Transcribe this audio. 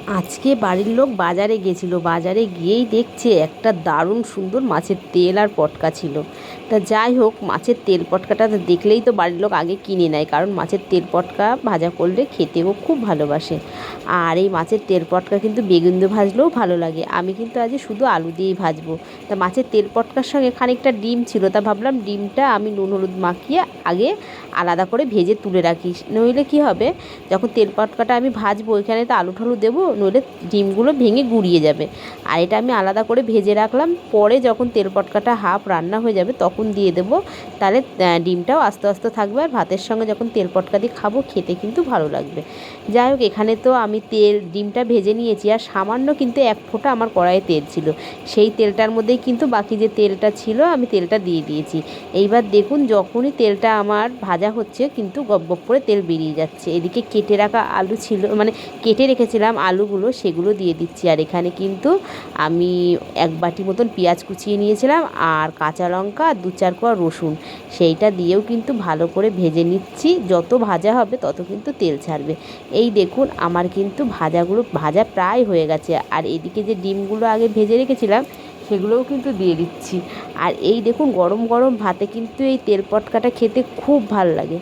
আজকে বাড়ির লোক বাজারে গেছিল, বাজারে গিয়েই দেখছে একটা দারুণ সুন্দর মাছের তেল আর পটকা ছিল। তা যাই হোক, মাছের তেল পটকাটা তো দেখলেই তো বাড়ির লোক আগে কিনে নেয়, কারণ মাছের তেল পটকা ভাজা করলে খেতেও খুব ভালোবাসে। আর এই মাছের তেল পটকা কিন্তু বেগুন দিয়ে ভাজলেও ভালো লাগে। আমি কিন্তু আজ শুধু আলু দিয়েই ভাজবো। তা মাছের তেল পটকার সঙ্গে খানিকটা ডিম ছিল, তা ভাবলাম ডিমটা আমি নুন হলুদ মাখিয়ে আগে আলাদা করে ভেজে তুলে রাখি, নইলে কি হবে, যখন তেল পটকাটা আমি ভাজবো ওইখানে তো আলু ঠালু দেবো, নইলে ডিমগুলো ভেঙে গুঁড়িয়ে যাবে। আর এটা আমি আলাদা করে ভেজে রাখলাম, পরে যখন তেল পটকাটা হাফ রান্না হয়ে যাবে তখন দিয়ে দেবো। তাহলে ডিমটাও আস্তে আস্তে থাকবে, আর ভাতের সঙ্গে যখন তেল পটকা দিয়ে খাবো খেতে কিন্তু ভালো লাগবে। যাই হোক, এখানে তো আমি ডিমটা ভেজে নিয়েছি, আর সামান্য কিন্তু এক ফোঁটা আমার কড়াইয়ে তেল ছিল, সেই তেলটার মধ্যেই কিন্তু বাকি যে তেলটা ছিল আমি তেলটা দিয়ে দিয়েছি। এইবার দেখুন, যখনই তেলটা আমার ভাজা হচ্ছে কিন্তু গপ গপ করে তেল বেরিয়ে যাচ্ছে। এদিকে কেটে রাখা আলু ছিল, মানে কেটে রেখেছিলাম আলুগুলো, সেগুলো দিয়ে দিচ্ছি। আর এখানে কিন্তু আমি এক বাটি মতন পেঁয়াজ কুচিয়ে নিয়েছিলাম, আর কাঁচা লঙ্কা আর 2-4 কোয়া রসুন, সেইটা দিয়েও কিন্তু ভালো করে ভেজে নিচ্ছি। যত ভাজা হবে তত কিন্তু তেল ছাড়বে। এই দেখুন, আমার কিন্তু ভাজা প্রায় হয়ে গেছে। আর এদিকে যে ডিমগুলো আগে ভেজে রেখেছিলাম সেগুলোও কিন্তু দিয়ে দিচ্ছি। আর এই দেখুন, গরম গরম ভাতে কিন্তু এই তেল পটকাটা খেতে খুব ভাল লাগে।